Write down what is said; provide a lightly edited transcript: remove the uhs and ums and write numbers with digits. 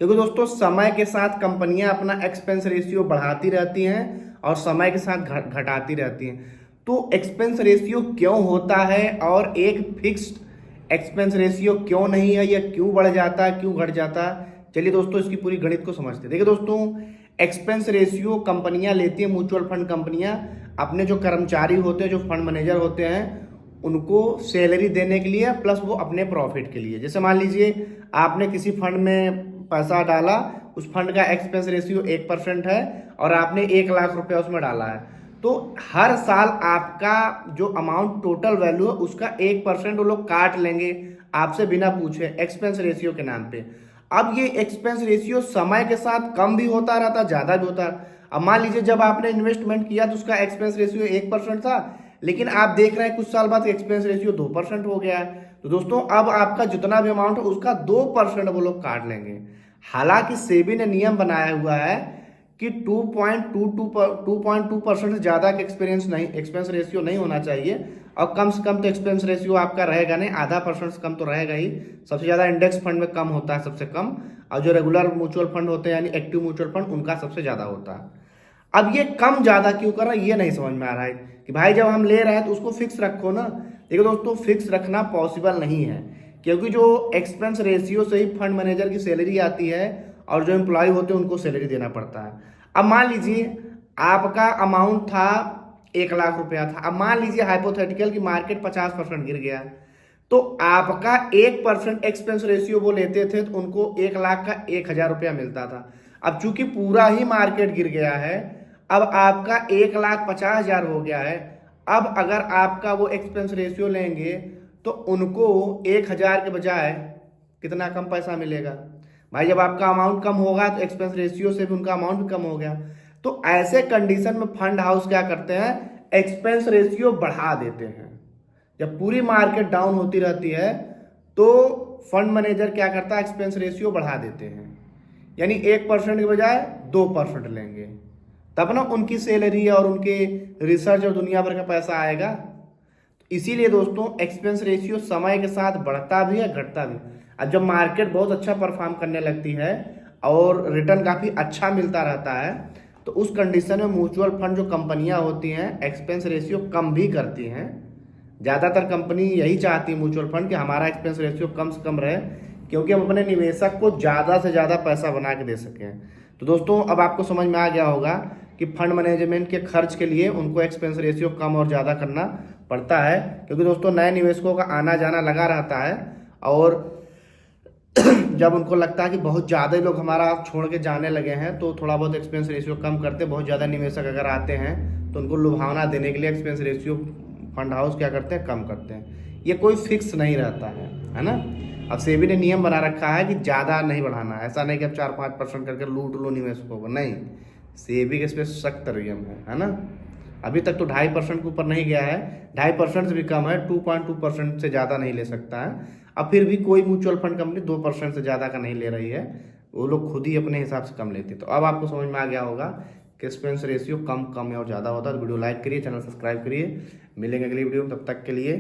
क्योंकि दोस्तों समय के साथ कंपनियां अपना एक्सपेंस रेशियो बढ़ाती रहती हैं और समय के साथ घटाती रहती हैं। तो एक्सपेंस रेशियो क्यों होता है और एक फिक्स्ड एक्सपेंस रेशियो क्यों नहीं है, या क्यों बढ़ जाता है, क्यों घट जाता है, चलिए दोस्तों इसकी पूरी गणित को समझते हैं। देखिए दोस्तों, एक्सपेंस रेशियो कंपनियां लेती हैं, म्यूचुअल फंड कंपनियां अपने जो कर्मचारी होते हैं, जो फंड मैनेजर होते हैं, उनको सैलरी देने के लिए, प्लस वो अपने प्रॉफिट के लिए। जैसे मान लीजिए आपने किसी फंड में पैसा डाला, उस फंड का एक्सपेंस रेशियो 1% है और आपने 1 लाख रुपया उसमें डाला है, तो हर साल आपका जो अमाउंट टोटल वैल्यू है उसका 1% वो लोग काट लेंगे आपसे बिना पूछे, एक्सपेंस रेशियो के नाम पे। अब ये एक्सपेंस रेशियो समय के साथ कम भी होता रहता, ज्यादा भी होता। अब मान लीजिए जब आपने इन्वेस्टमेंट किया तो उसका एक्सपेंस रेशियो 1% था, लेकिन आप देख रहे हैं कुछ साल बाद एक्सपेंस रेशियो 2% हो गया है। तो दोस्तों अब आपका जितना भी अमाउंट है उसका 2% वो लोग काट लेंगे। हालांकि सेबी ने नियम बनाया हुआ है कि 2.2% से ज़्यादा का एक्सपेंस रेशियो नहीं होना चाहिए, और कम से कम तो एक्सपेंस रेशियो आपका रहेगा नहीं, आधा % से कम तो रहेगा ही। सबसे ज़्यादा इंडेक्स फंड में कम होता है, सबसे कम, और जो रेगुलर म्यूचुअल फंड होते हैं यानी एक्टिव म्यूचुअल फंड, उनका सबसे ज़्यादा होता है। अब ये कम ज़्यादा क्यों कर रहा है ये नहीं समझ में आ रहा है कि भाई जब हम ले रहे हैं तो उसको फिक्स रखो ना। देखो दोस्तों, फिक्स रखना पॉसिबल नहीं है, क्योंकि जो एक्सपेंस रेशियो से ही फंड मैनेजर की सैलरी आती है और जो एम्प्लॉय होते हैं उनको सैलरी देना पड़ता है। अब मान लीजिए आपका अमाउंट था 1 लाख रुपया था, अब मान लीजिए हाइपोथेटिकल कि मार्केट 50% गिर गया, तो आपका 1% एक्सपेंस रेशियो वो लेते थे तो उनको 1 लाख का 1,000 रुपया मिलता था। अब चूंकि पूरा ही मार्केट गिर गया है, अब आपका 1,50,000 हो गया है। अब अगर आपका वो एक्सपेंस रेशियो लेंगे तो उनको 1,000 के बजाय कितना कम पैसा मिलेगा। भाई जब आपका अमाउंट कम होगा तो एक्सपेंस रेशियो से भी उनका अमाउंट भी कम हो गया। तो ऐसे कंडीशन में फंड हाउस क्या करते हैं, एक्सपेंस रेशियो बढ़ा देते हैं। जब पूरी मार्केट डाउन होती रहती है तो फंड मैनेजर क्या करता है, एक्सपेंस रेशियो बढ़ा देते हैं, यानी 1% के बजाय 2% लेंगे, तब ना उनकी सैलरी और उनके रिसर्च और दुनिया भर का पैसा आएगा। इसीलिए दोस्तों एक्सपेंस रेशियो समय के साथ बढ़ता भी है, घटता भी। अब जब मार्केट बहुत अच्छा परफॉर्म करने लगती है और रिटर्न काफ़ी अच्छा मिलता रहता है, तो उस कंडीशन में म्यूचुअल फंड जो कंपनियां होती हैं एक्सपेंस रेशियो कम भी करती हैं। ज़्यादातर कंपनी यही चाहती है म्यूचुअल फंड कि हमारा एक्सपेंस रेशियो कम से कम रहे, क्योंकि हम अपने निवेशक को ज़्यादा से ज़्यादा पैसा बना के दे सकें। तो दोस्तों अब आपको समझ में आ गया होगा कि फंड मैनेजमेंट के खर्च के लिए उनको एक्सपेंस रेशियो कम और ज़्यादा करना पड़ता है, क्योंकि दोस्तों नए निवेशकों का आना जाना लगा रहता है, और जब उनको लगता है कि बहुत ज़्यादा ही लोग हमारा छोड़ के जाने लगे हैं तो थोड़ा बहुत एक्सपेंस रेशियो कम करते हैं। बहुत ज़्यादा निवेशक अगर आते हैं तो उनको लुभावना देने के लिए एक्सपेंस रेशियो फंड हाउस क्या करते हैं, कम करते हैं। ये कोई फिक्स नहीं रहता है ना। अब सेबी ने नियम बना रखा है कि ज़्यादा नहीं बढ़ाना, ऐसा नहीं कि अब 4-5% करके लूट लो निवेशकों को, नहीं। सेबी के इस पर सख्त नियम है ना। अभी तक तो 2.5% के ऊपर नहीं गया है, 2.5% से भी कम है, 2.2% से ज़्यादा नहीं ले सकता है। अब फिर भी कोई म्यूचुअल फंड कंपनी 2% से ज़्यादा का नहीं ले रही है, वो लोग खुद ही अपने हिसाब से कम लेते। तो अब आपको समझ में आ गया होगा कि एक्सपेंस रेशियो कम और ज़्यादा होता है। तो वीडियो लाइक करिए, चैनल सब्सक्राइब करिए। मिलेंगे अगली वीडियो में, तब तक के लिए।